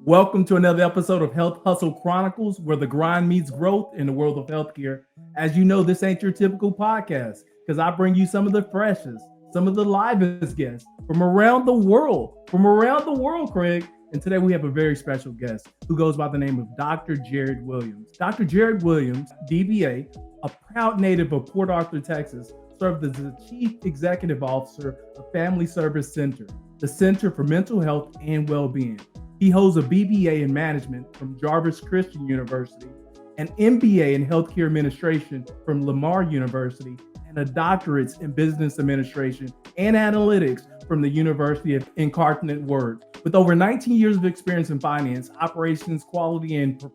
Welcome to another episode of Hustle Chronicles, where the grind meets growth in the world of healthcare. As you know, this ain't your typical podcast because I bring you some of the freshest, some of the livest guests from around the world, Craig. And today we have a very special guest who goes by the name of Dr. Jared Williams. Dr. Jared Williams, DBA, a proud native of Port Arthur, Texas, served as the Chief Executive Officer of Family Service Center, the Center for Mental Health and Wellbeing. He holds a BBA in Management from Jarvis Christian University, an MBA in Healthcare Administration from Lamar University, and a doctorate in Business Administration and Analytics from the University of Incarnate Word. With over 19 years of experience in finance, operations, quality, and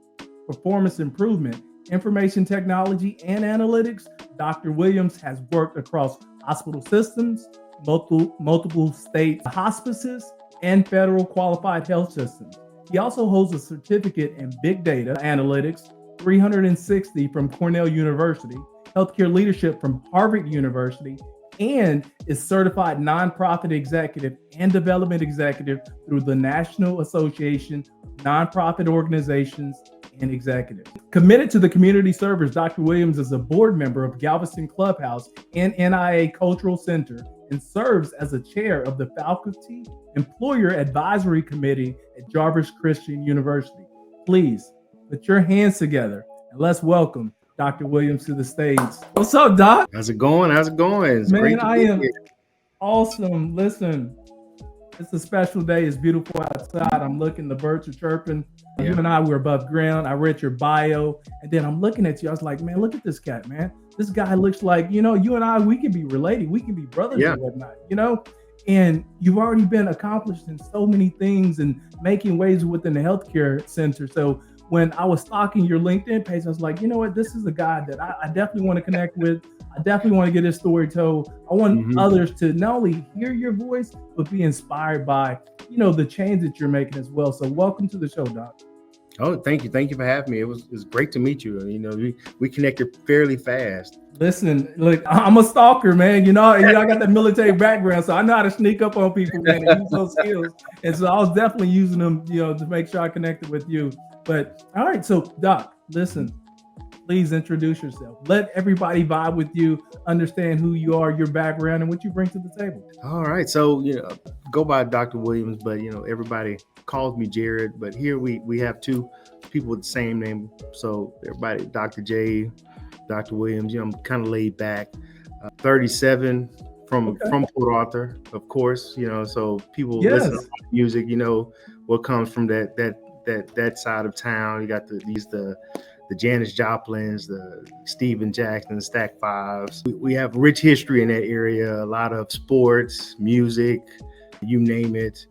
performance improvement, information technology, and analytics, Dr. Williams has worked across hospital systems, multiple state hospices, and federal qualified health systems. He also holds a certificate in Big Data Analytics 360 from Cornell University, Healthcare Leadership from Harvard University, and is certified nonprofit executive and development executive through the National Association of Nonprofit Organizations and Executives. Committed to the community service, Dr. Williams is a board member of Galveston Clubhouse and NIA Cultural Center and serves as a chair of the Faculty Employer Advisory Committee at Jarvis Christian University. Please put your hands together and let's welcome Dr. Williams to the stage. What's up, Doc? How's it going? It's Man, great to I be am here. awesome. Listen, it's a special day. It's beautiful outside. I'm looking, the birds are chirping. Yeah. You and I were above ground. I read your bio, and then I'm looking at you. I was like, man, look at this cat, man. This guy looks like, you and I, we can be related. We can be brothers and whatnot, And you've already been accomplished in so many things and making waves within the healthcare center. So when I was stalking your LinkedIn page, I was like, you know what? This is a guy that I definitely want to connect with. I definitely want to get his story told. I want others to not only hear your voice, but be inspired by, the change that you're making as well. So welcome to the show, Doc. Oh, thank you. Thank you for having me. It was great to meet you. We connected fairly fast. Listen, look, I'm a stalker, man. I got that military background, so I know how to sneak up on people, man, and use those skills. And so I was definitely using them, to make sure I connected with you. But all right, so Doc, listen, please introduce yourself. Let everybody vibe with you, understand who you are, your background, and what you bring to the table. All right. So, go by Dr. Williams, but, everybody calls me Jared. But here we have two people with the same name. So everybody, Dr. J, Dr. Williams, I'm kind of laid back. 37 from Port Arthur, of course, so people listen to music, what comes from that side of town. You got the Janis Joplins, the Steven Jackson, Stack Fives. We have rich history in that area, a lot of sports, music, you name it.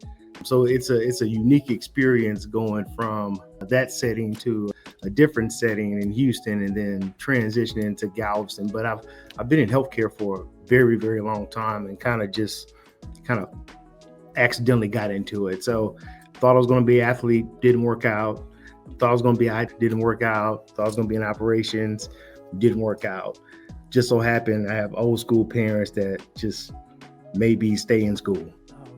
So it's a unique experience going from that setting to a different setting in Houston and then transitioning to Galveston. But I've been in healthcare for a very, very long time and kind of accidentally got into it. So thought I was going to be an athlete, didn't work out. Thought I was going to be didn't work out. Thought I was going to be in operations, didn't work out. Just so happened I have old school parents that just made me stay in school.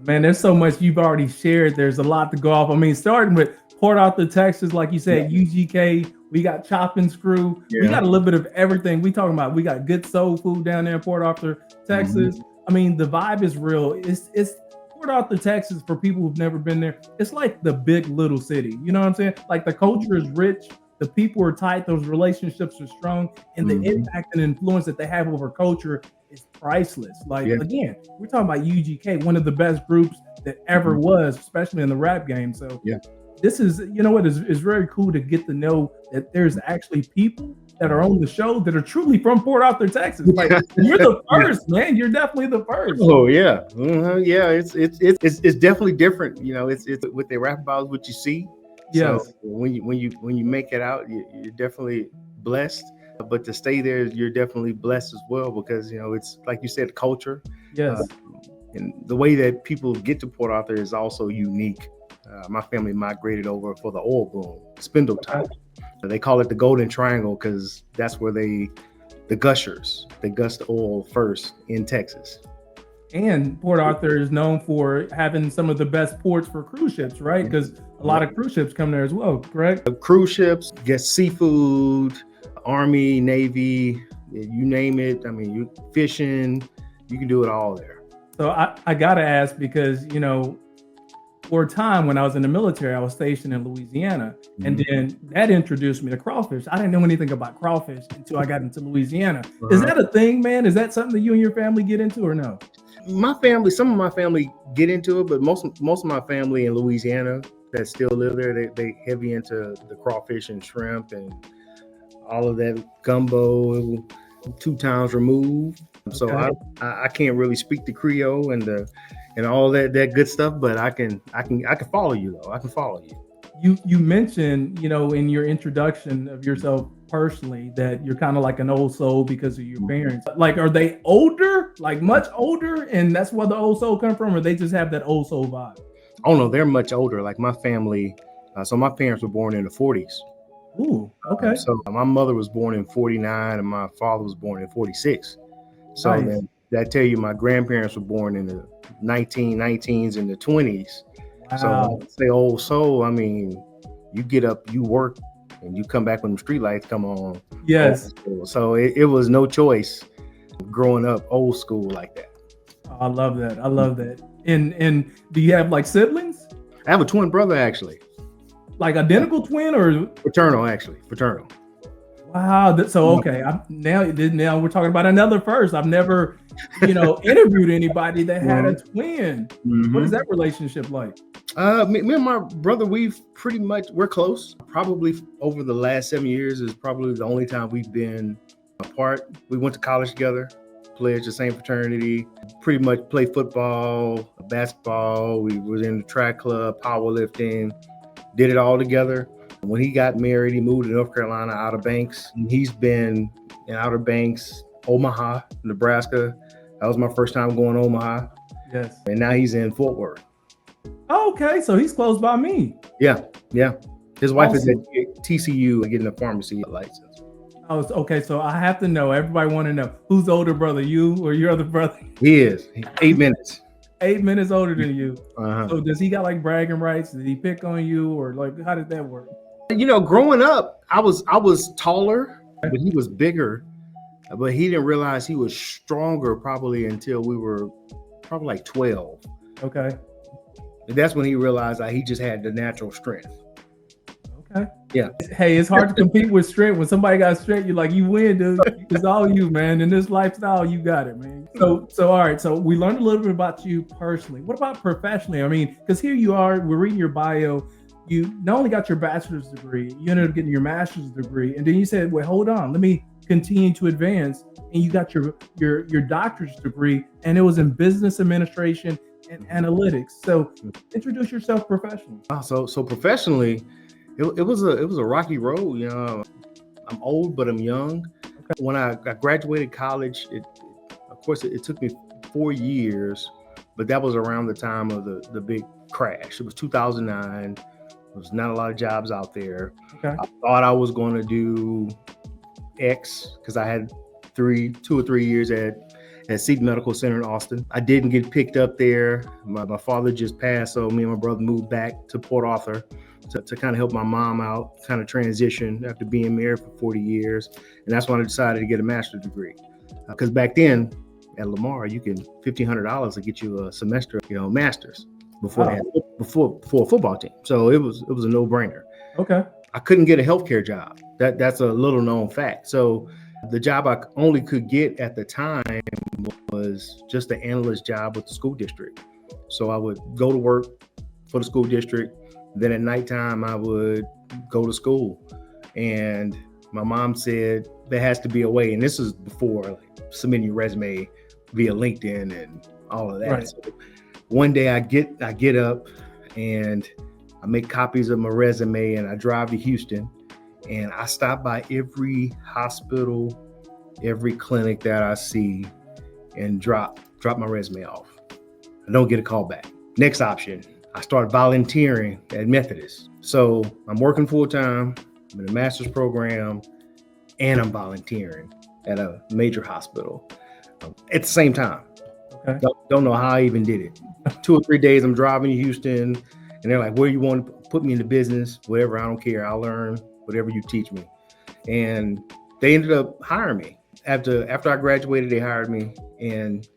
Man, there's so much you've already shared. There's a lot to go off. I mean, starting with Port Arthur, Texas, like you said, UGK, we got Chop and Screw. We got a little bit of everything. We got good soul food down there in Port Arthur, Texas. I mean, the vibe is real. It's Port Arthur, Texas, for people who've never been there. It's like the big little city. You know what I'm saying? Like the culture is rich. The people are tight. Those relationships are strong. And the impact and influence that they have over culture is priceless. Again, we're talking about UGK, one of the best groups that ever was, especially in the rap game. So this is, it's very cool to get to know that there's actually people that are on the show that are truly from Port Arthur, Texas. Like you're the first, man. You're definitely the first. Oh yeah, yeah. It's definitely different. It's what they rap about is what you see. Yes. So when you make it out, you're definitely blessed. But to stay there, you're definitely blessed as well because it's like you said, culture. Yes. And the way that people get to Port Arthur is also unique. My family migrated over for the oil boom, Spindletop. They call it the Golden Triangle because that's where the gushers, they gush the oil first in Texas. And Port Arthur is known for having some of the best ports for cruise ships, right? Because a A lot of cruise ships come there as well, correct? Cruise ships, get seafood, Army, Navy, you name it. I mean, you fishing, you can do it all there. So I got to ask because, for a time when I was in the military, I was stationed in Louisiana. Mm-hmm. And then that introduced me to crawfish. I didn't know anything about crawfish until I got into Louisiana. Uh-huh. Is that a thing, man? Is that something that you and your family get into or no? Some of my family get into it, but most of my family in Louisiana that still live there, they heavy into the crawfish and shrimp and all of that gumbo, 2 times removed. Okay. So I can't really speak the Creole and all that good stuff, but I can follow you though. I can follow you. You mentioned, in your introduction of yourself personally, that you're kind of like an old soul because of your parents. Like, are they older, like much older, and that's where the old soul come from, or they just have that old soul vibe? Oh no, they're much older. Like my family, so my parents were born in the 40s. Ooh, okay. So my mother was born in 49 and my father was born in 46. So nice. Then that tell you my grandparents were born in the 1919s and the 20s. Wow. So say old soul, I mean, you get up, you work, and you come back when the street lights come on. Yes. So it was no choice growing up old school like that. Oh, I love that. And do you have like siblings? I have a twin brother actually. Like identical twin or fraternal? Wow. So okay, now we're talking about another first. I've never, interviewed anybody that had a twin. Mm-hmm. What is that relationship like? Me and my brother, we're close. Probably over the last 7 years is probably the only time we've been apart. We went to college together, pledged the same fraternity, pretty much played football, basketball. We were in the track club, powerlifting, did it all together. When he got married, he moved to North Carolina, Outer Banks. And he's been in Outer Banks, Omaha, Nebraska. That was my first time going to Omaha. Yes. And now he's in Fort Worth. Okay, so he's close by me. Yeah. His wife is at TCU getting a pharmacy license. Oh, okay. So I have to know. Everybody want to know who's the older brother, you or your other brother? He is 8 minutes. 8 minutes older than you. Uh-huh. So does he got like bragging rights? Did he pick on you, or like how did that work? Growing up, I was taller, but he was bigger. But he didn't realize he was stronger probably until we were probably like 12. Okay. And that's when he realized that he just had the natural strength. Okay. Yeah. Hey, it's hard to compete with strength. When somebody got strength, you're like, you win, dude. It's all you, man. In this lifestyle, you got it, man. So all right. So we learned a little bit about you personally. What about professionally? I mean, because here you are, we're reading your bio. You not only got your bachelor's degree, you ended up getting your master's degree. And then you said, well, hold on, let me continue to advance. And you got your doctor's degree, and it was in business administration and analytics. So introduce yourself professionally. So professionally, it was a rocky road. I'm old, but I'm young. Okay. When I graduated college, it took me 4 years, but that was around the time of the big crash. It was 2009. There was not a lot of jobs out there. Okay. I thought I was going to do X because I had 2 or 3 years at Seton Medical Center in Austin. I didn't get picked up there. My father just passed, so me and my brother moved back to Port Arthur to kind of help my mom out, kind of transition after being married for 40 years. And that's when I decided to get a master's degree. Because back then at Lamar, you can $1,500 to get you a semester, master's before a football team. So it was a no-brainer. Okay. I couldn't get a healthcare job. That's a little known fact. So the job I only could get at the time was just an analyst job with the school district. So I would go to work for the school district. Then at nighttime, I would go to school. And my mom said, there has to be a way. And this is before submitting your resume via LinkedIn and all of that. Right. So one day I get up and I make copies of my resume and I drive to Houston and I stop by every hospital, every clinic that I see and drop my resume off. I don't get a call back. Next option, I start volunteering at Methodist. So I'm working full time, I'm in a master's program, and I'm volunteering at a major hospital at the same time. Okay. Don't know how I even did it. 2 or 3 days I'm driving to Houston and they're like, where you want put me into business, whatever. I don't care. I'll learn whatever you teach me. And they ended up hiring me. After I graduated, they hired me, and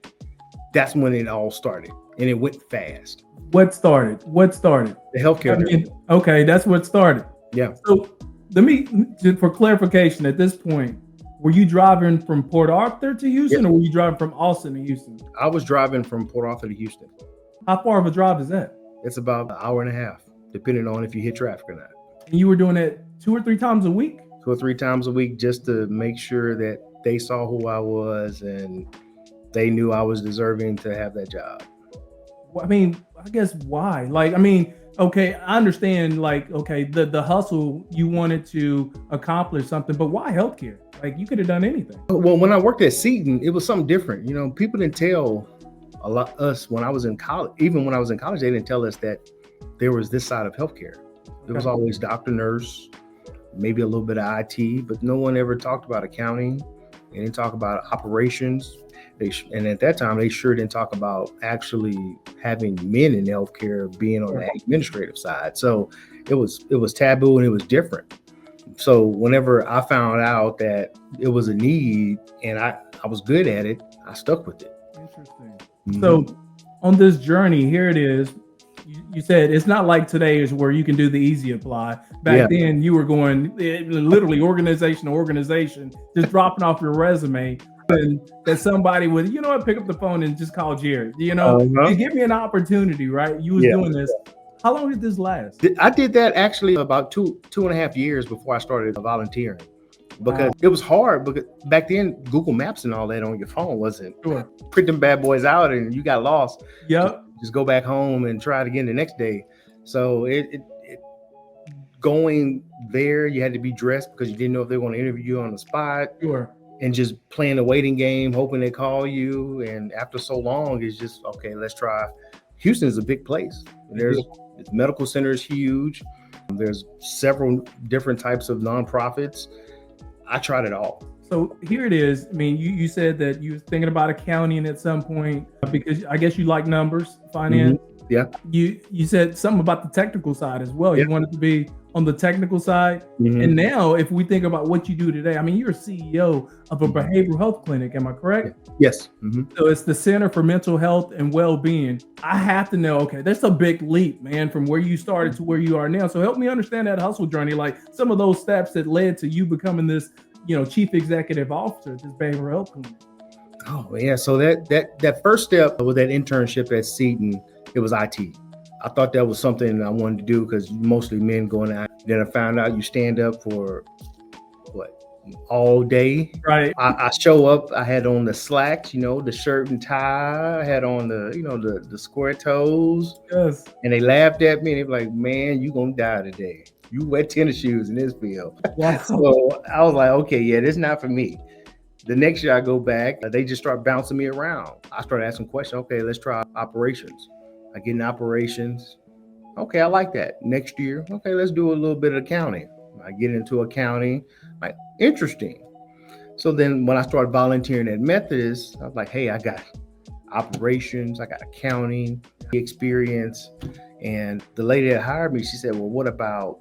that's when it all started. And it went fast. What started? The healthcare. Okay, that's what started. Yeah. So for clarification, at this point, were you driving from Port Arthur to Houston, or were you driving from Austin to Houston? I was driving from Port Arthur to Houston. How far of a drive is that? It's about an hour and a half, depending on if you hit traffic or not. And you were doing that 2 or 3 times a week? 2 or 3 times a week, just to make sure that they saw who I was and they knew I was deserving to have that job. I mean, I guess why? Like, I mean, okay, I understand, like, okay, the hustle, you wanted to accomplish something, but why healthcare? Like, you could have done anything. Well, when I worked at Seton, it was something different. You know, people didn't tell us when I was in college, even when I was in college, they didn't tell us that there was this side of healthcare. It was always doctor, nurse, maybe a little bit of IT, but no one ever talked about accounting. They didn't talk about operations. And at that time, they sure didn't talk about actually having men in healthcare being on the administrative side. So it was taboo and it was different. So whenever I found out that it was a need and I was good at it, I stuck with it. Interesting. Mm-hmm. So on this journey, here it is. You said it's not like today is where you can do the easy apply. Back then, you were going literally organization to organization, just dropping off your resume. And that somebody would, you know what, pick up the phone and just call Jared. You know, you give me an opportunity, right? You was doing this. How long did this last? I did that actually about two and a half years before I started volunteering, because it was hard. Because back then, Google Maps and all that on your phone wasn't. Print them bad boys out and you got lost. Yep. Just go back home and try it again the next day. So it going there, you had to be dressed because you didn't know if they were going to interview you on the spot. Sure. And just playing the waiting game, hoping they call you. And after so long, it's just, okay, let's try. Houston is a big place. There's medical center is huge. There's several different types of nonprofits. I tried it all. So here it is. I mean, you said that you were thinking about accounting at some point because I guess you like numbers, finance. Mm-hmm. Yeah. You said something about the technical side as well. You wanted to be on the technical side. Mm-hmm. And now if we think about what you do today, I mean, you're a CEO of a behavioral health clinic. Am I correct? Yes. Mm-hmm. So it's the Center for Mental Health and Wellbeing. I have to know, okay, that's a big leap, man, from where you started to where you are now. So help me understand that hustle journey, like some of those steps that led to you becoming this, chief executive officer at this behavioral health clinic. Oh yeah. So that first step with that internship at Seton, it was IT. I thought that was something I wanted to do because mostly men going out. Then I found out you stand up for all day. Right. I show up. I had on the slacks, the shirt and tie. I had on the square toes. Yes. And they laughed at me. And they were like, "Man, you gonna die today. You wear tennis shoes in this field." Wow. So I was like, "Okay, yeah, this is not for me." The next year I go back, they just start bouncing me around. I started asking questions. Okay, let's try operations. I get in operations. Okay, I like that. Next year, okay, let's do a little bit of accounting. I get into accounting, like, interesting. So then when I started volunteering at Methodist, I was like, hey, I got operations, I got accounting experience. And the lady that hired me, she said, well, what about,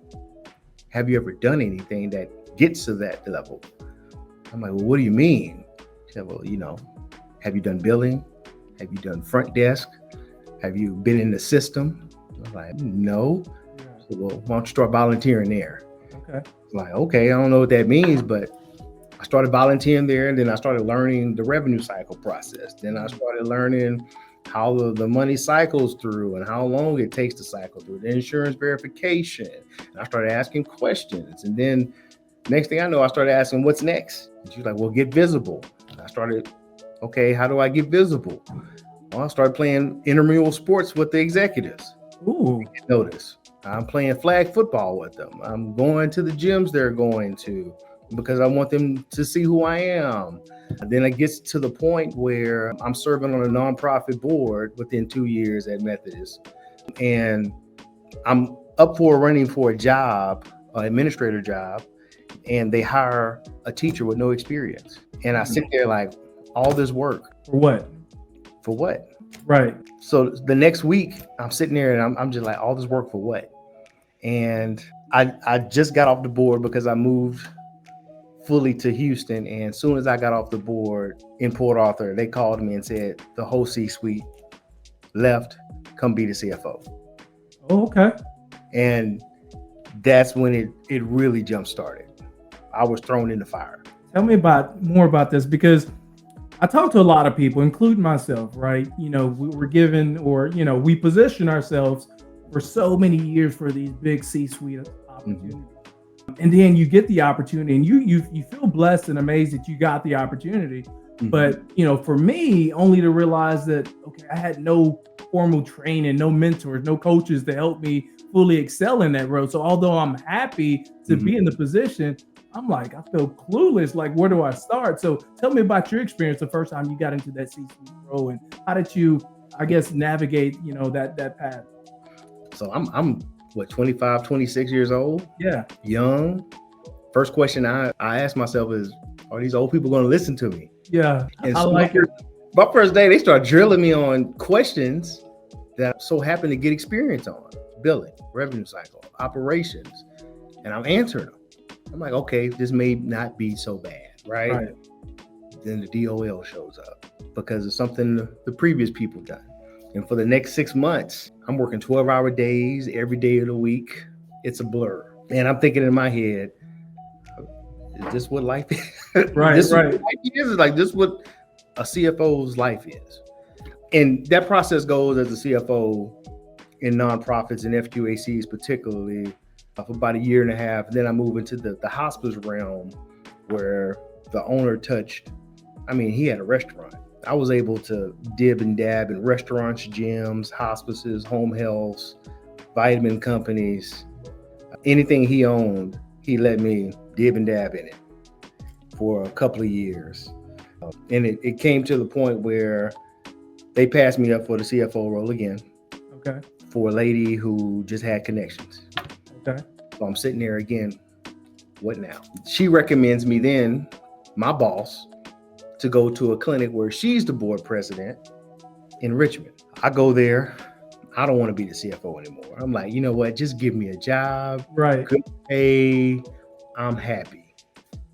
have you ever done anything that gets to that level? I'm like, well, what do you mean? She said, well, have you done billing? Have you done front desk? Have you been in the system? I was like, no. Yeah. So, well, why don't you start volunteering there? Okay. Like, okay, I don't know what that means, but I started volunteering there, and then I started learning the revenue cycle process. Then I started learning how the money cycles through and how long it takes to cycle through the insurance verification. And I started asking questions. And then next thing I know, I started asking, what's next? And she's like, well, get visible. And I started, okay, how do I get visible? Well, I started playing intramural sports with the executives. Ooh. Notice, I'm playing flag football with them. I'm going to the gyms they're going to because I want them to see who I am. And then it gets to the point where I'm serving on a nonprofit board within 2 years at Methodist. And I'm up for running for a job, an administrator job, and they hire a teacher with no experience. And I sit there like, all this work. For what? For what? Right. So the next week I'm sitting there and I'm just like, all this work for what? And I just got off the board because I moved fully to Houston. And as soon as I got off the board in Port Arthur, they called me and said the whole C-suite left, come be the CFO. Oh, okay. And that's when it really jump started. I was thrown in the fire. Tell me more about this, because I talk to a lot of people, including myself, right? You know, we're given, or, you know, we position ourselves for so many years for these big C-suite opportunities. Mm-hmm. And then you get the opportunity and you feel blessed and amazed that you got the opportunity. Mm-hmm. But, you know, for me, only to realize that, okay, I had no formal training, no mentors, no coaches to help me fully excel in that role. So although I'm happy to be in the position, I'm like, I feel clueless. Like, where do I start? So tell me about your experience the first time you got into that C-suite role, and how did you, I guess, navigate, you know, that path? So I'm what, 25, 26 years old? Yeah. Young. First question I ask myself is, are these old people going to listen to me? Yeah. And I so like it. My first day, they start drilling me on questions that I'm so happy to get experience on: billing, revenue cycle, operations, and I'm answering them. I'm like, okay, this may not be so bad, right? Then the DOL shows up because of something the previous people done. And for the next 6 months, I'm working 12-hour days every day of the week. It's a blur. And I'm thinking in my head, is this what life is? Right. This is what life is? Like, this is what a CFO's life is. And that process goes as a CFO in nonprofits and FQACs particularly for about a year and a half. Then I move into the hospice realm, where the owner he had a restaurant. I was able to dib and dab in restaurants, gyms, hospices, home health, vitamin companies. Anything he owned, he let me dib and dab in it for a couple of years. And it came to the point where they passed me up for the CFO role again. Okay. For a lady who just had connections. Okay. So I'm sitting there again. What now? She recommends me then, my boss, to go to a clinic where she's the board president in Richmond. I go there. I don't want to be the CFO anymore. I'm like, you know what? Just give me a job. Right. Good pay. I'm happy.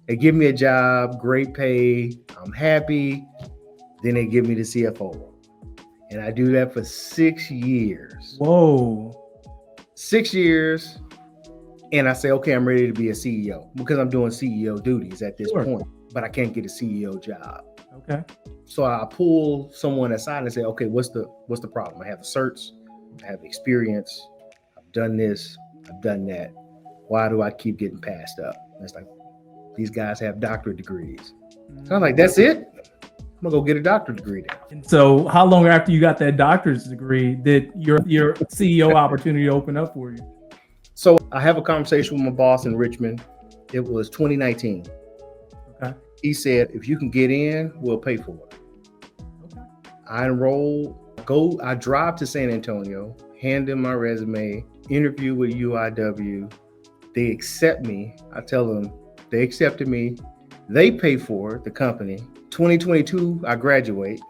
They give me a job, great pay. I'm happy. Then they give me the CFO role. And I do that for 6 years. Whoa. 6 years. And I say, okay, I'm ready to be a CEO because I'm doing CEO duties at this point, but I can't get a CEO job. Okay. So I pull someone aside and say, okay, what's the problem? I have the certs, I have the experience, I've done this, I've done that. Why do I keep getting passed up? And it's like, these guys have doctorate degrees. So I'm like, that's it? I'm gonna go get a doctorate degree now. And so how long after you got that doctorate degree did your CEO opportunity open up for you? So I have a conversation with my boss in Richmond. It was 2019. Okay. He said, if you can get in, we'll pay for it. Okay. I enroll, I drive to San Antonio, hand them my resume, interview with UIW. They accept me. I tell them they accepted me. They pay for it, the company. 2022, I graduate.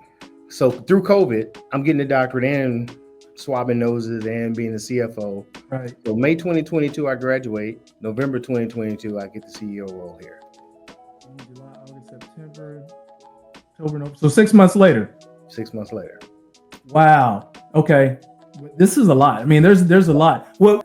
So through COVID, I'm getting a doctorate and swabbing noses and being the CFO. Right. So May 2022, I graduate. November 2022, I get the CEO role here. July, August, September, October, November. So 6 months later. 6 months later. Wow. Okay. This is a lot. I mean, there's a lot. Well,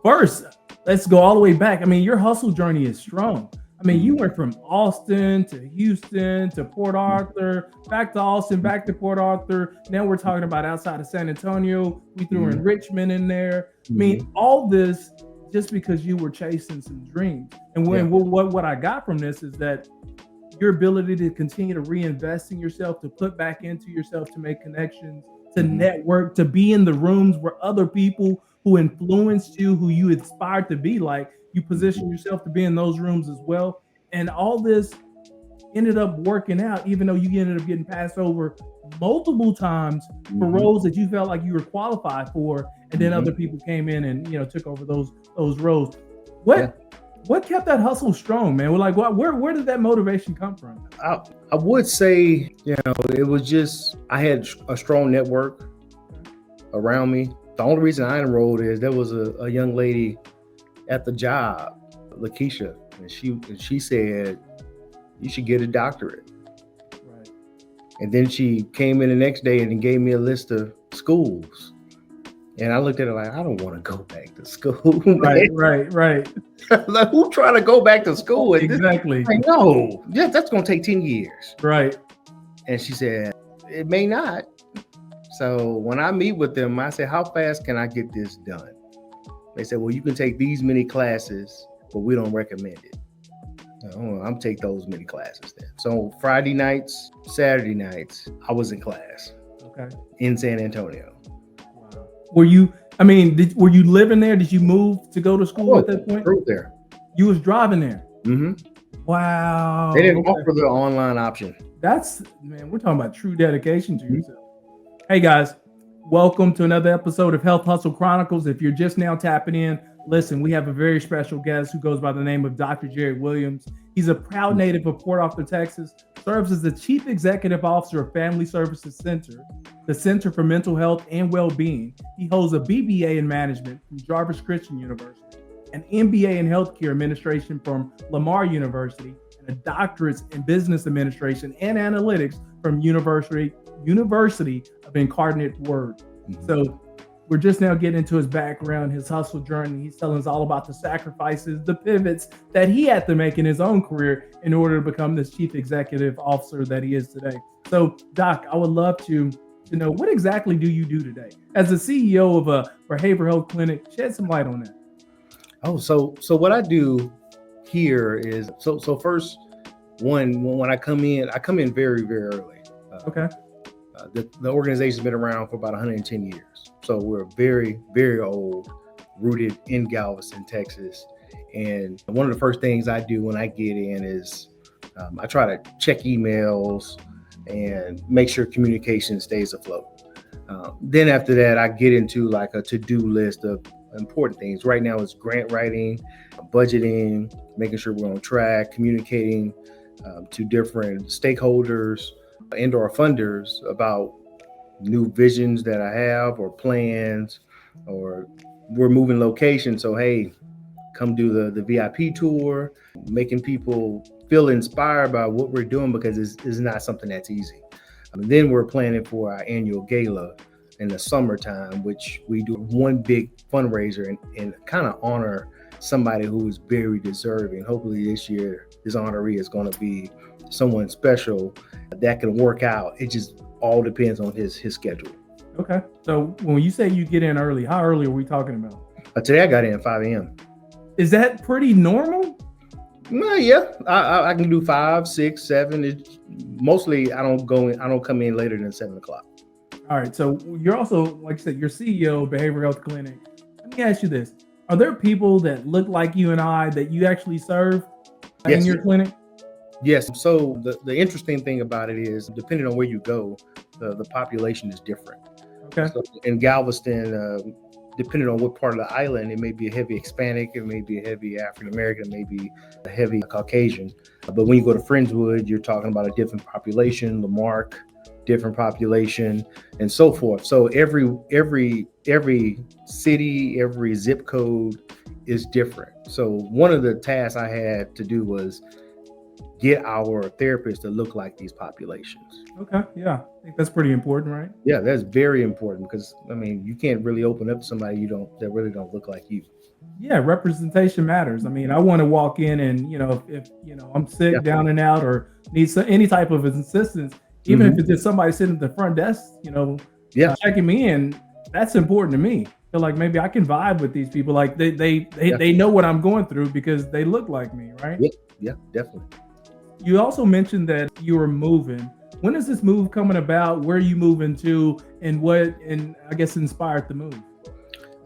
first, let's go all the way back. I mean, your hustle journey is strong. I mean, you went from Austin to Houston to Port Arthur, back to Austin, back to Port Arthur. Now we're talking about outside of San Antonio. We threw in Richmond in there. I mean, all this just because you were chasing some dreams. And what I got from this is that your ability to continue to reinvest in yourself, to put back into yourself, to make connections, to network, to be in the rooms where other people who influenced you, who you inspired to be like, you position yourself to be in those rooms as well. And all this ended up working out, even though you ended up getting passed over multiple times for roles that you felt like you were qualified for. And then other people came in and, you know, took over those roles. What kept that hustle strong, man? We're like, where did that motivation come from? I would say, you know, it was just, I had a strong network around me. The only reason I enrolled is there was a young lady at the job, Lakeisha, and she said, you should get a doctorate. Right. And then she came in the next day and gave me a list of schools. And I looked at her like, I don't want to go back to school. Right, Man. right. Like, who trying to go back to school? Exactly. Like, no, yeah, that's going to take 10 years. Right. And she said, it may not. So when I meet with them, I said, how fast can I get this done? They said, well, you can take these many classes, but we don't recommend it. I'm take those many classes then. So Friday nights, Saturday nights, I was in class. Okay. In San Antonio. Wow. Were you living there? Did you move to go to school at that point? Drove there. You was driving there. Mm-hmm. Wow. They didn't offer the online option. Man, we're talking about true dedication to yourself. Hey guys, welcome to another episode of Health Hustle Chronicles. If you're just now tapping in, listen, we have a very special guest who goes by the name of Dr. Jared Williams. He's a proud native of Port Arthur, Texas, serves as the Chief Executive Officer of Family Services Center, the Center for Mental Health and Wellbeing. He holds a BBA in Management from Jarvis Christian University, an MBA in Healthcare Administration from Lamar University, and a doctorate in Business Administration and Analytics from University of Incarnate Word. Mm-hmm. So we're just now getting into his background, his hustle journey. He's telling us all about the sacrifices, the pivots that he had to make in his own career in order to become this chief executive officer that he is today. So, Doc, I would love to know, what exactly do you do today? As the CEO of a behavioral health clinic, shed some light on that. Oh, so what I do here is, so first, when I come in very, very early. Okay. The organization's been around for about 110 years. So we're very, very old, rooted in Galveston, Texas. And one of the first things I do when I get in is I try to check emails and make sure communication stays afloat. Then after that, I get into like a to-do list of important things. Right now it's grant writing, budgeting, making sure we're on track, communicating to different stakeholders and or funders about new visions that I have or plans, or we're moving location. So, hey, come do the VIP tour, making people feel inspired by what we're doing, because it's not something that's easy. Then we're planning for our annual gala in the summertime, which we do one big fundraiser and kind of honor somebody who is very deserving. Hopefully this year, this honoree is going to be someone special that can work out. It just all depends on his schedule. Okay. So when you say you get in early, how early are we talking about? Today I got in at 5 a.m. Is that pretty normal? Well, yeah, I can do 5, 6, 7. Mostly I don't come in later than 7 o'clock. All right. So you're also, like I said, you're CEO of Behavioral Health Clinic. Let me ask you this. Are there people that look like you and I that you actually serve in your clinic? Yes. So the interesting thing about it is, depending on where you go, the population is different. Okay. So in Galveston, depending on what part of the island, it may be a heavy Hispanic, it may be a heavy African American, it may be a heavy Caucasian. But when you go to Friendswood, you're talking about a different population. Lamarck, different population, and so forth. So every city, every zip code is different. So one of the tasks I had to do was get our therapists to look like these populations. Okay. Yeah. I think that's pretty important, right? Yeah, that's very important, because I mean, you can't really open up to somebody that really don't look like you. Yeah, representation matters. I mean, I want to walk in and, if I'm sick, down and out, or need any type of assistance, even if it's just somebody sitting at the front desk, checking me in, that's important to me. Feel like maybe I can vibe with these people. Like they know what I'm going through because they look like me, right? Yeah, definitely. You also mentioned that you were moving. When is this move coming about? Where are you moving to, and I guess inspired the move?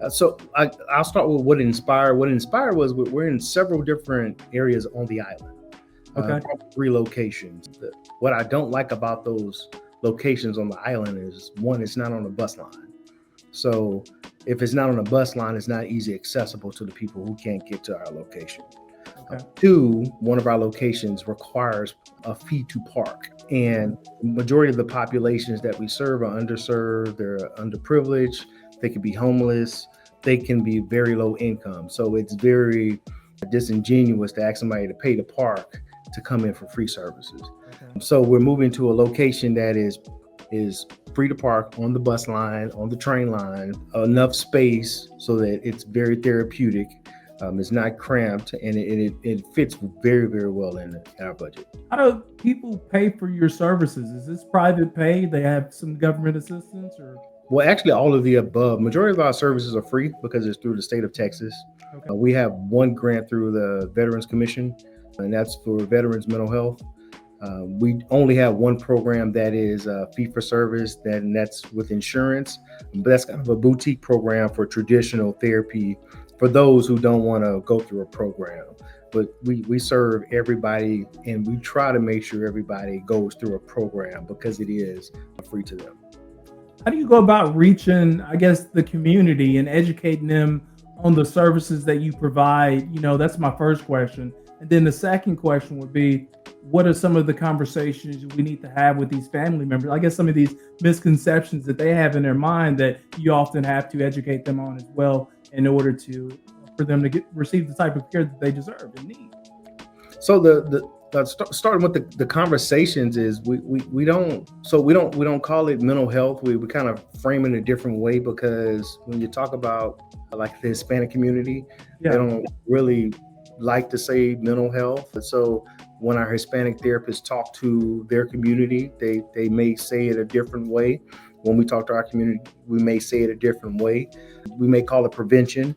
So I'll start with what inspired. What inspired was we're in several different areas on the island. Okay. 3 locations. What I don't like about those locations on the island is, one, it's not on a bus line. So if it's not on a bus line, it's not easy accessible to the people who can't get to our location. Okay. 2, one of our locations requires a fee to park, and the majority of the populations that we serve are underserved, they're underprivileged, they can be homeless, they can be very low income. So it's very disingenuous to ask somebody to pay to park to come in for free services. Okay. So we're moving to a location that is free to park on the bus line, on the train line, enough space so that it's very therapeutic. It's not cramped, and it fits very, very well in our budget. How do people pay for your services? Is this private pay? They have some government assistance, or Well, actually, all of the above. Majority of our services are free because it's through the state of Texas. okay, We have one grant through the Veterans Commission, and that's for veterans mental health. We only have one program that is fee for service, and that's with insurance, but that's kind of a boutique program for traditional therapy for those who don't want to go through a program. But we serve everybody, and we try to make sure everybody goes through a program because it is free to them. how do you go about reaching, I guess, the community and educating them on the services that you provide? You know, that's my first question. And then the second question would be, what are some of the conversations we need to have with these family members? I guess some of these misconceptions that they have in their mind that you often have to educate them on as well in order for them to receive the type of care that they deserve and need. So starting with the conversations is we don't call it mental health. We kind of frame it in a different way, because when you talk about like the Hispanic community, Yeah. they don't really like to say mental health. And so when our Hispanic therapists talk to their community, they may say it a different way. When we talk to our community, we may say it a different way. We may call it prevention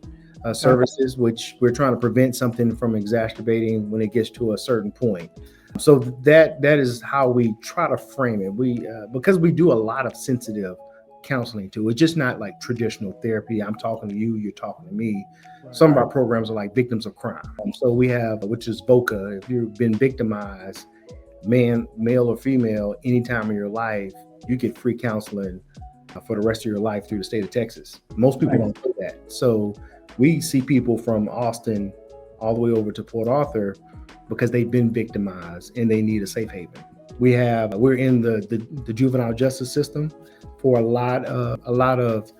services, which we're trying to prevent something from exacerbating when it gets to a certain point. So that is how we try to frame it. We because we do a lot of sensitive counseling too. It's just not like traditional therapy. I'm talking to you, you're talking to me. Right. Some of our programs are like victims of crime. So we have, which is VOCA. If you've been victimized, male or female, any time in your life, you get free counseling for the rest of your life through the state of Texas. Most people Right. don't know that. So we see people from Austin all the way over to Port Arthur because they've been victimized and they need a safe haven. We're in the juvenile justice system for a lot of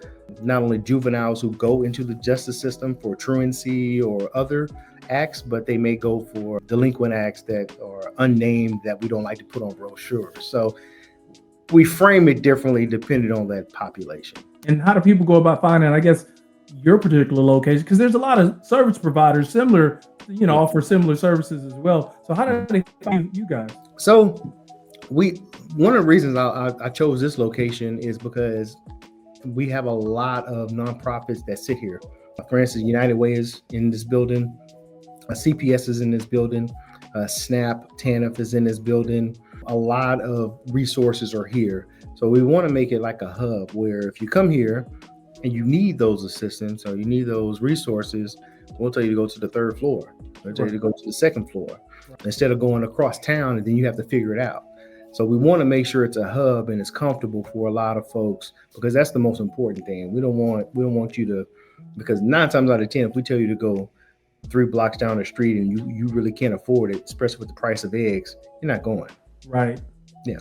not only juveniles who go into the justice system for truancy or other acts, but they may go for delinquent acts that are unnamed that we don't like to put on brochures. So we frame it differently depending on that population. And how do people go about finding, I guess, your particular location? Because there's a lot of service providers similar, offer similar services as well. So how do they find you guys? So one of the reasons I chose this location is because we have a lot of nonprofits that sit here. For instance, United Way is in this building, CPS is in this building, SNAP, TANF is in this building. A lot of resources are here. So we want to make it like a hub where if you come here and you need those assistance or you need those resources, we'll tell you to go to the third floor. We'll tell you to go to the second floor instead of going across town, and then you have to figure it out. So we want to make sure it's a hub and it's comfortable for a lot of folks, because that's the most important thing. We don't want you to, because 9 times out of 10, if we tell you to go 3 blocks down the street and you really can't afford it, especially with the price of eggs, you're not going. Right. Yeah.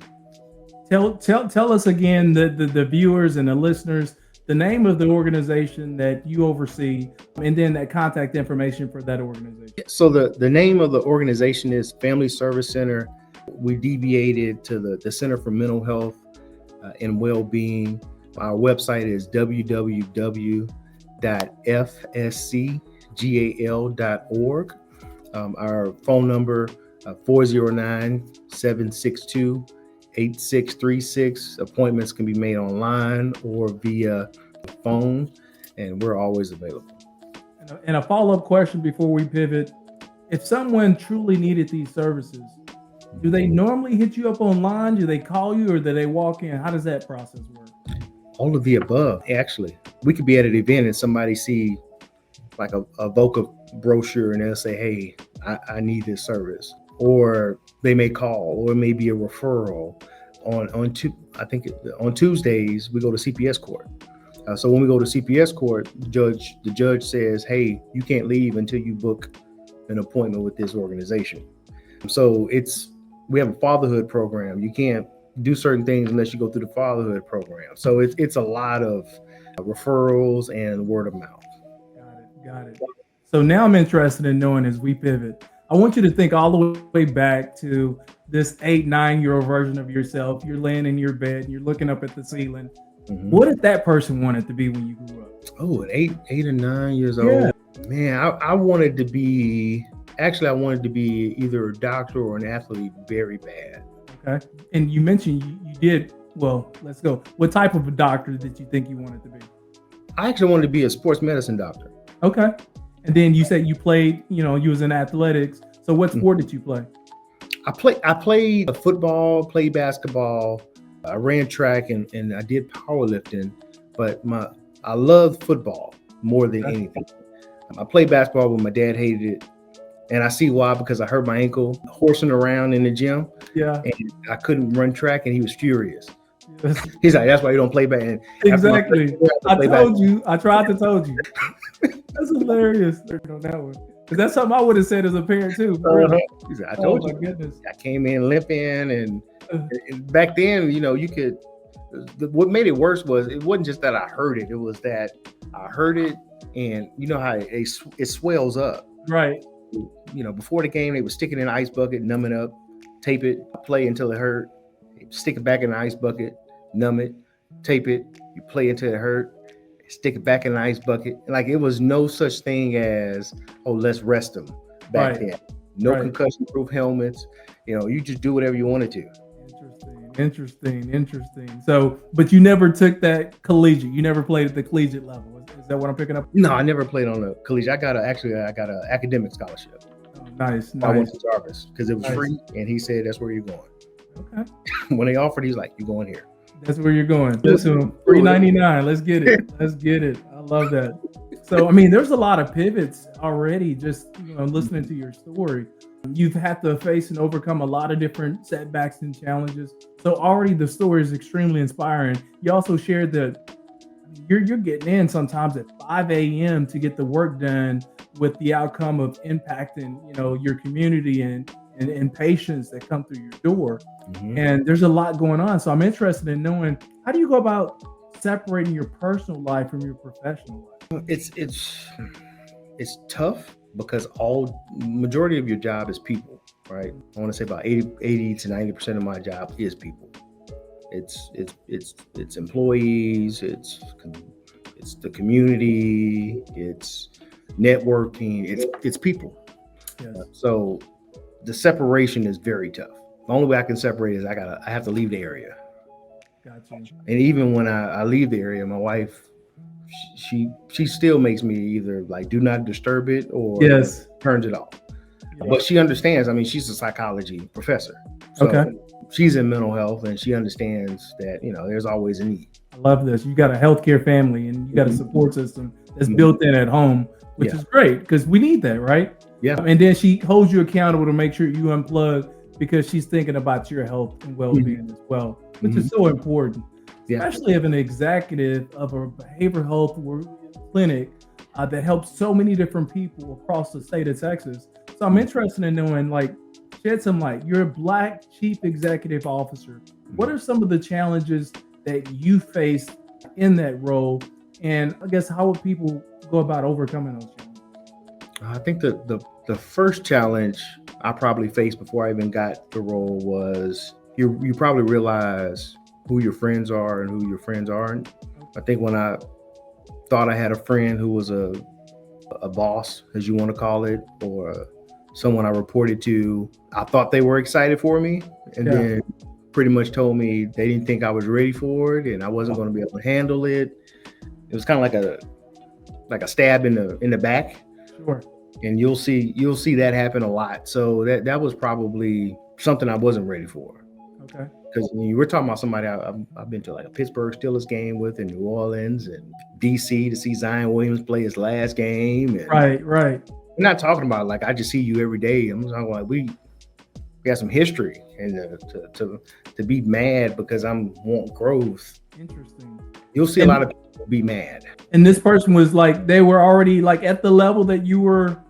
Tell us again, the viewers and the listeners, the name of the organization that you oversee, and then that contact information for that organization. So the name of the organization is Family Service Center. We deviated to the Center for Mental Health and Wellbeing. Our website is www.fscgal.org. Our phone number 409-762-8636. Appointments can be made online or via phone, and we're always available. And a follow-up question before we pivot: if someone truly needed these services, do they normally hit you up online? Do they call you, or do they walk in? How does that process work? All of the above, actually. We could be at an event and somebody see like a VOCA brochure and they'll say, hey, I need this service. Or they may call, or it may be a referral. On Tuesdays, we go to CPS court. So when we go to CPS court, the judge says, hey, you can't leave until you book an appointment with this organization. So we have a fatherhood program. You can't do certain things unless you go through the fatherhood program. So it's a lot of referrals and word of mouth. Got it. So now I'm interested in knowing, as we pivot, I want you to think all the way back to this 8-9-year-old version of yourself. You're laying in your bed, you're looking up at the ceiling. Mm-hmm. What did that person wanted to be when you grew up? Oh, at 8 or 9 years old, man, I wanted to be either a doctor or an athlete very bad. Okay. And you mentioned you did, well, let's go. What type of a doctor did you think you wanted to be? I actually wanted to be a sports medicine doctor. Okay. And then you said you played, you was in athletics. So what sport did you play? I played football, played basketball. I ran track and I did powerlifting, but I loved football more than anything. I played basketball, but my dad hated it. And I see why, because I hurt my ankle horsing around in the gym. Yeah. And I couldn't run track, and he was furious. He's like, that's why you don't play back. Exactly. I told you. I tried to told you. That's hilarious on that one. Because that's something I would have said as a parent too. Really. He's like, I told you. Goodness. I came in limping, and back then, you could. What made it worse was it wasn't just that I heard it. It was that I heard it, and you know how it swells up. Right. Before the game, they would stick it in an ice bucket, numb it up, tape it, play until it hurt, stick it back in the ice bucket, numb it, tape it, you play until it hurt, stick it back in the ice bucket. Like, it was no such thing as, let's rest them back then. No concussion proof helmets. You just do whatever you wanted to. Interesting. So, but you never took that collegiate. You never played at the collegiate level. Is that what I'm picking up? No, I never played on the collegiate. I got an academic scholarship. Oh, nice. I went to Jarvis because it was free, and he said that's where you're going. Okay. When they offered, he's like, "You're going here." That's where you're going. Listen, $3.99. Let's get it. I love that. So, there's a lot of pivots already. Just listening to your story, you've had to face and overcome a lot of different setbacks and challenges. So already the story is extremely inspiring. You also shared that you're getting in sometimes at 5 a.m. to get the work done with the outcome of impacting, your community and patients that come through your door. Mm-hmm. And there's a lot going on. So I'm interested in knowing, how do you go about separating your personal life from your professional life? It's tough because majority of your job is people, right? I want to say about 80 to 90% of my job is people. It's employees, it's the community, it's networking, it's people. Yes. So the separation is very tough. The only way I can separate is I have to leave the area. Gotcha. And even when I leave the area, my wife, she still makes me either like do not disturb it or turns it off. Yeah. But she understands. She's a psychology professor. So she's in mental health, and she understands that, there's always a need. I love this. You got a healthcare family, and you got a support system that's built in at home, which is great because we need that, right? Yeah. And then she holds you accountable to make sure you unplug because she's thinking about your health and well-being as well, which is so important. Especially if an executive of a behavioral health clinic that helps so many different people across the state of Texas. So I'm interested in knowing, shed some light. You're a Black chief executive officer. What are some of the challenges that you face in that role? And I guess how would people go about overcoming those challenges? I think the first challenge I probably faced before I even got the role was you probably realize who your friends are and who your friends aren't. I think when I thought I had a friend who was a boss, as you want to call it, or someone I reported to, I thought they were excited for me, and then pretty much told me they didn't think I was ready for it and I wasn't going to be able to handle it. It was kind of like a stab in the back. Sure. And you'll see that happen a lot. So that was probably something I wasn't ready for. Okay. Because you were talking about somebody I've been to, like a Pittsburgh Steelers game with in New Orleans and DC to see Zion Williams play his last game. And right. We're not talking about like I just see you every day. I'm talking like we got some history, and to be mad because I'm want growth. Interesting. You'll see a lot of people be mad. And this person was like, they were already like at the level that you were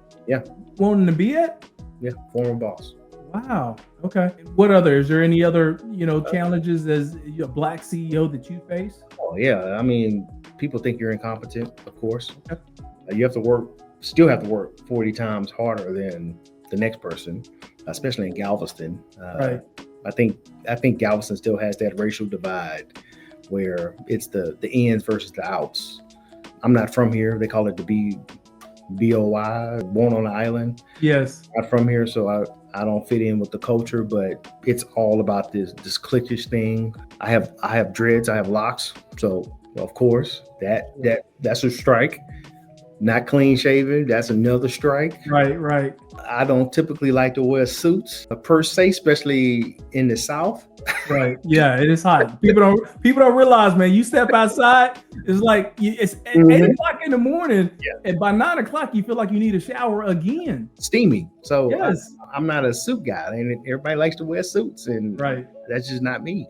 wanting to be at? Yeah, former boss. Wow. Okay. What other? Is there any other challenges as a Black CEO that you face? Oh yeah, I mean, people think you're incompetent, of course. Okay. You have to work, still have to work 40 times harder than the next person, especially in Galveston. Right. I think Galveston still has that racial divide where it's the ins versus the outs. I'm not from here. They call it the BOI, born on the island. Yes. Not from here, so I don't fit in with the culture, but it's all about this cliquish thing. I have dreads, I have locks, so of course that's a strike. Not clean shaven, that's another strike. Right. Right. I don't typically like to wear suits per se, especially in the South. Right. Yeah, it is hot. People don't realize, man. You step outside, it's like it's 8 o'clock in the morning, and by 9 o'clock, you feel like you need a shower again. Steamy. So Yes. I'm not a suit guy, and everybody likes to wear suits, and Right. that's just not me.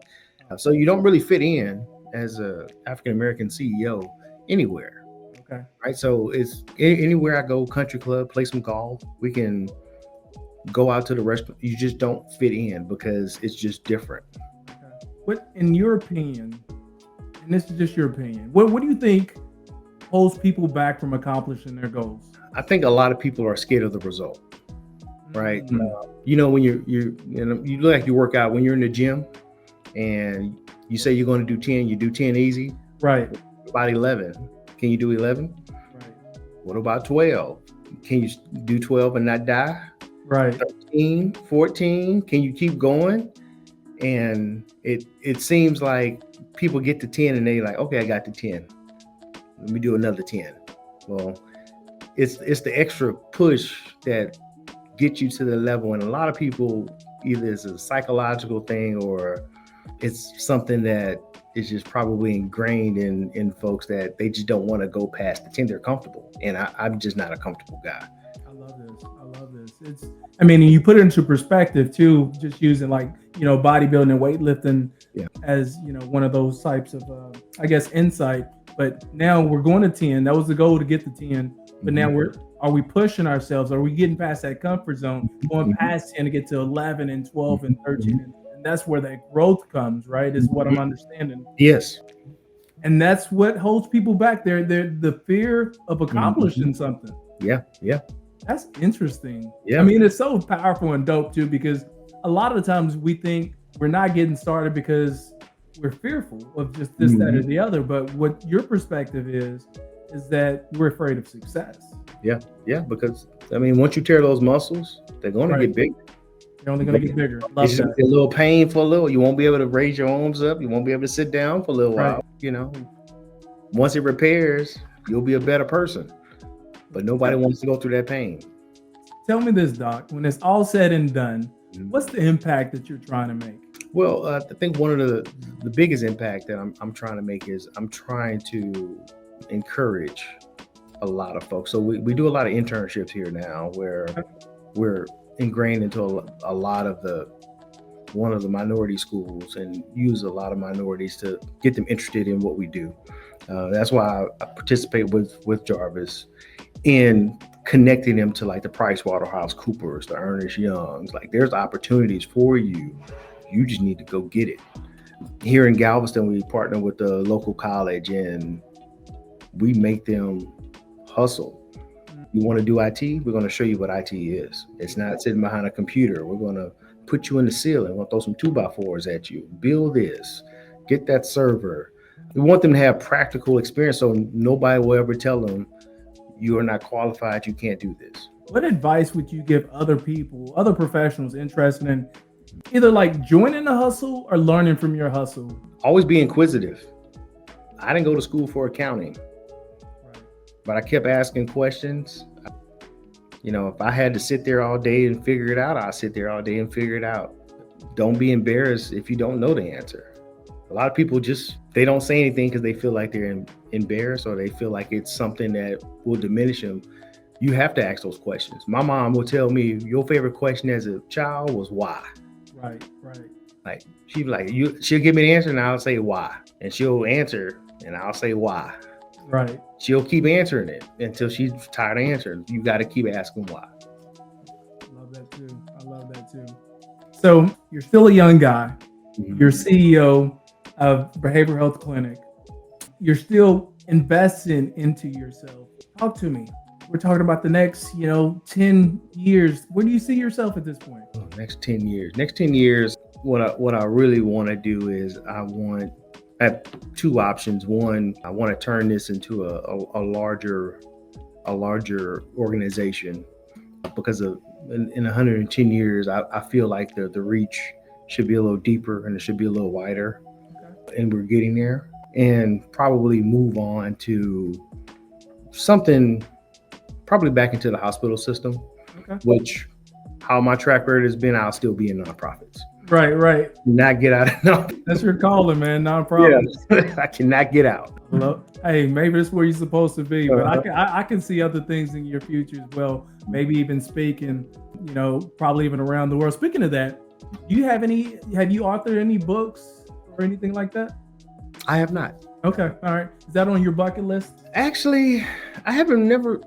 So you don't really fit in as a African American CEO anywhere. Okay. Right. So it's anywhere I go, country club, play some golf. We can go out to the restaurant. You just don't fit in because it's just different. Okay. What, in your opinion, and this is just your opinion, what do you think holds people back from accomplishing their goals? I think a lot of people are scared of the result. Right. Mm-hmm. When you look like you work out when you're in the gym and you say you're going to do 10, you do 10 easy. Right. About 11. Can you do 11? Right. What about 12? Can you do 12 and not die? Right. 13, 14, can you keep going? And it seems like people get to 10 and they like, okay, I got to 10. Let me do another 10. Well, it's the extra push that gets you to the level. And a lot of people, either it's a psychological thing or it's something that is just probably ingrained in folks that they just don't want to go past the 10. They're comfortable. And I'm just not a comfortable guy. I love this. You put it into perspective too, just using bodybuilding and weightlifting as, one of those types of, insight. But now we're going to 10. That was the goal, to get to 10. But now are we pushing ourselves? Are we getting past that comfort zone, going past 10 to get to 11 and 12 and 13? And that's where that growth comes, right? Is what I'm understanding. Yes. And that's what holds people back. They're the fear of accomplishing something. Yeah. That's interesting. Yeah. It's so powerful and dope too, because a lot of the times we think we're not getting started because we're fearful of just this, that, or the other. But what your perspective is that we're afraid of success. Yeah. Because once you tear those muscles, they're going to get bigger. They're only going to get bigger. Love it's that. A little pain for a little. You won't be able to raise your arms up. You won't be able to sit down for a little while. Once it repairs, you'll be a better person. But nobody wants to go through that pain. Tell me this, Doc. When it's all said and done, what's the impact that you're trying to make? Well, I think one of the biggest impact that I'm trying to make is I'm trying to encourage a lot of folks. So we do a lot of internships here now where we're ingrained into a lot of one of the minority schools and use a lot of minorities to get them interested in what we do. That's why I participate with Jarvis in connecting them to like the PricewaterhouseCoopers, the Ernest Youngs. Like there's opportunities for you. You just need to go get it. Here in Galveston, we partner with the local college and we make them hustle. You want to do IT? We're going to show you what IT is. It's not sitting behind a computer. We're going to put you in the ceiling. We're going to throw some 2x4s at you. Build this. Get that server. We want them to have practical experience so nobody will ever tell them you are not qualified. You can't do this. What advice would you give other people, other professionals interested in either like joining the hustle or learning from your hustle? Always be inquisitive. I didn't go to school for accounting. But I kept asking questions. If I had to sit there all day and figure it out, I'll sit there all day and figure it out. Don't be embarrassed if you don't know the answer. A lot of people they don't say anything because they feel like they're embarrassed or they feel like it's something that will diminish them. You have to ask those questions. My mom will tell me, your favorite question as a child was why? Right. Like she'll give me the answer and I'll say why. And she'll answer and I'll say why. Right. She'll keep answering it until she's tired of answering. You got to keep asking why. I love that too. that too. So you're still a young guy. Mhm. You're CEO of Behavioral Health Clinic. You're still investing into yourself. Talk to me. We're talking about the next, 10 years. Where do you see yourself at this point? Next 10 years. Next 10 years, what I really want to do is I have two options. One, I want to turn this into a larger organization, because in 110 years, I feel like the reach should be a little deeper and it should be a little wider. Okay. And we're getting there, and probably move on to something probably back into the hospital system. Okay. Which, how my track record has been, I'll still be in nonprofits. Right. Not get out of nonprofits. That's your calling, man. Nonprofits. Yeah. I cannot get out. Hey, maybe that's where you're supposed to be, but I can see other things in your future as well. Maybe even speaking, probably even around the world. Speaking of that, have you authored any books or anything like that? I have not. Okay. All right. Is that on your bucket list? Actually, I've never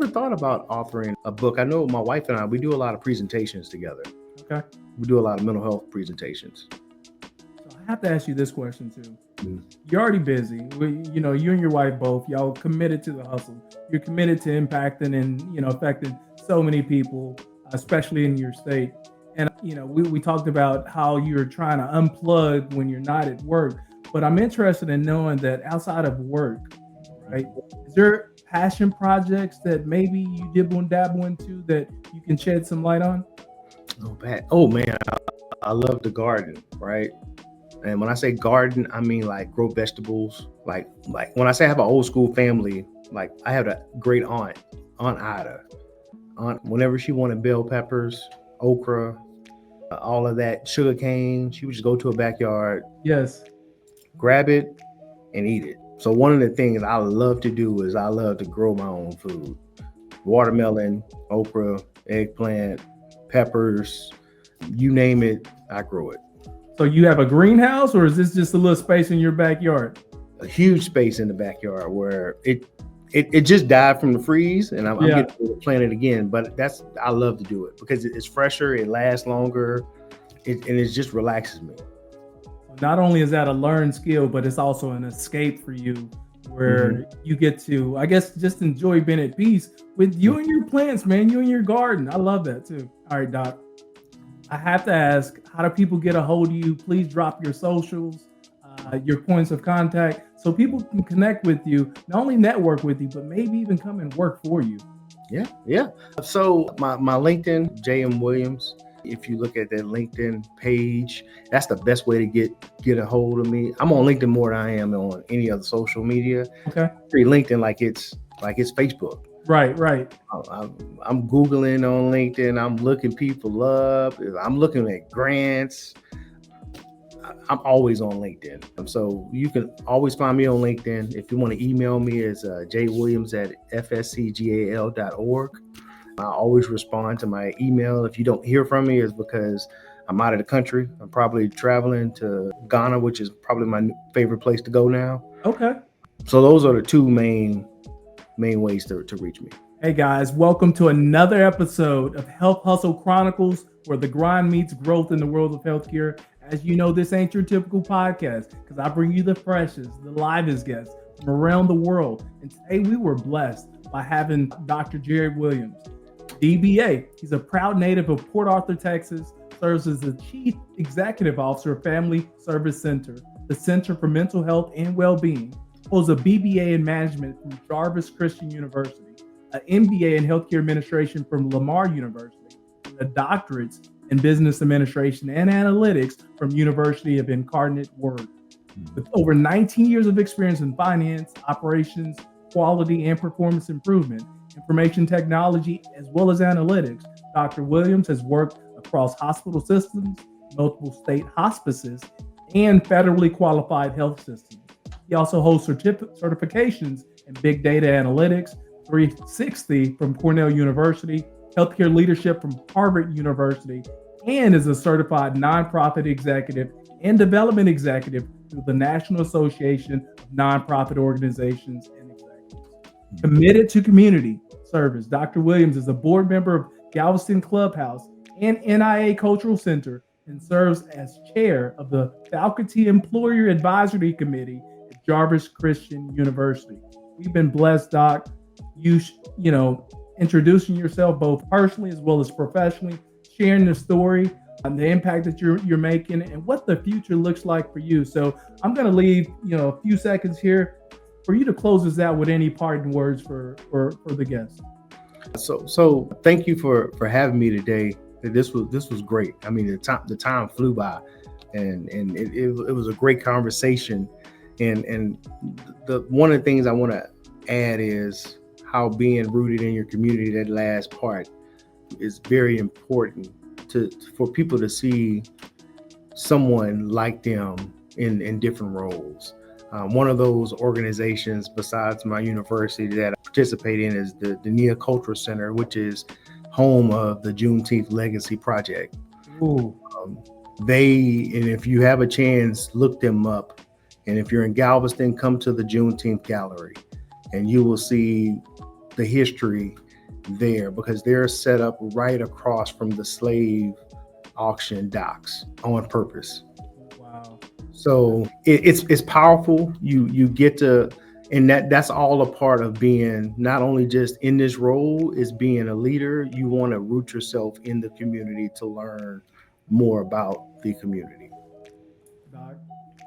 thought about authoring a book. I know my wife and I, we do a lot of presentations together. Okay. We do a lot of mental health presentations. So I have to ask you this question too. Mm-hmm. You're already busy. You and your wife both, y'all committed to the hustle. You're committed to impacting and, affecting so many people, especially in your state. And, we talked about how you're trying to unplug when you're not at work. But I'm interested in knowing that outside of work, right, is there passion projects that maybe you dibble and dabble into that you can shed some light on? Oh man, I love the garden, right? And when I say garden, I mean like grow vegetables. Like when I say I have an old school family, like I have a great Aunt Ida. Whenever she wanted bell peppers, okra, all of that, sugar cane, she would just go to a backyard. Yes. Grab it and eat it. So one of the things I love to do is I love to grow my own food. Watermelon, okra, eggplant, peppers, you name it, I grow it. So you have a greenhouse, or is this just a little space in your backyard? A huge space in the backyard where it just died from the freeze, and I'm getting to plant it again. But I love to do it because it's fresher, it lasts longer, and it just relaxes me. Not only is that a learned skill, but it's also an escape for you where you get to, I guess, just enjoy being at peace with you and your plants, man, you and your garden. I love that too. All right, Doc. I have to ask, how do people get a hold of you? Please drop your socials, your points of contact, so people can connect with you, not only network with you, but maybe even come and work for you. Yeah. So my LinkedIn, J.M. Williams. If you look at that LinkedIn page, that's the best way to get a hold of me. I'm on LinkedIn more than I am on any other social media. Okay. Treat LinkedIn like it's Facebook. Right. I'm Googling on LinkedIn. I'm looking people up. I'm looking at grants. I'm always on LinkedIn. So you can always find me on LinkedIn. If you want to email me, it's jwilliams@fscgal.org. I always respond to my email. If you don't hear from me, it's because I'm out of the country. I'm probably traveling to Ghana, which is probably my favorite place to go now. Okay. So those are the two main ways to reach me. Hey guys, welcome to another episode of Hustle Chronicles, where the grind meets growth in the world of healthcare. As you know, this ain't your typical podcast because I bring you the freshest, the livest guests from around the world. And today we were blessed by having Dr. Jared Williams. DBA. He's a proud native of Port Arthur, Texas, serves as the Chief Executive Officer of Family Service Center, the Center for Mental Health and Wellbeing, holds a BBA in Management from Jarvis Christian University, an MBA in Healthcare Administration from Lamar University, and a doctorate in Business Administration and Analytics from University of Incarnate Word. With over 19 years of experience in finance, operations, quality, and performance improvement, information technology, as well as analytics, Dr. Williams has worked across hospital systems, multiple state hospices, and federally qualified health systems. He also holds certifications in Big Data Analytics, 360 from Cornell University, Healthcare Leadership from Harvard University, and is a certified nonprofit executive and development executive through the National Association of Nonprofit Organizations and Executives. Committed to community service, Dr. Williams is a board member of Galveston Clubhouse and NIA Cultural Center, and serves as chair of the Faculty Employer Advisory Committee at Jarvis Christian University. We've been blessed, Doc. Introducing yourself both personally as well as professionally, sharing the story and the impact that you're making and what the future looks like for you. So I'm going to leave, a few seconds here for you to close us out with any parting words for the guests. So thank you for having me today. This was great. I mean, the time flew by, and it was a great conversation. And the one of the things I want to add is how being rooted in your community, that last part, is very important for people to see someone like them in different roles. One of those organizations besides my university that I participate in is the Nia Cultural Center, which is home of the Juneteenth Legacy Project. Ooh. And if you have a chance, look them up. And if you're in Galveston, come to the Juneteenth Gallery and you will see the history there, because they're set up right across from the slave auction docks on purpose. Wow. So it's powerful. You get to, and that's all a part of being not only just in this role, is being a leader. You want to root yourself in the community to learn more about the community. Doc,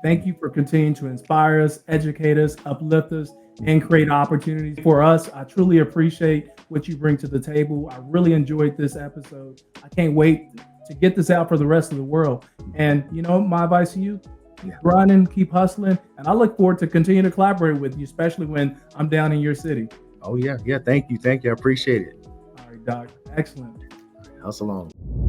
thank you for continuing to inspire us, educate us, uplift us, and create opportunities for us. I truly appreciate what you bring to the table. I really enjoyed this episode. I can't wait to get this out for the rest of the world. And my advice to you, keep grinding, keep hustling, and I look forward to continuing to collaborate with you, especially when I'm down in your city. Oh yeah. Thank you. I appreciate it. All right, Doc. Excellent. Hustle on.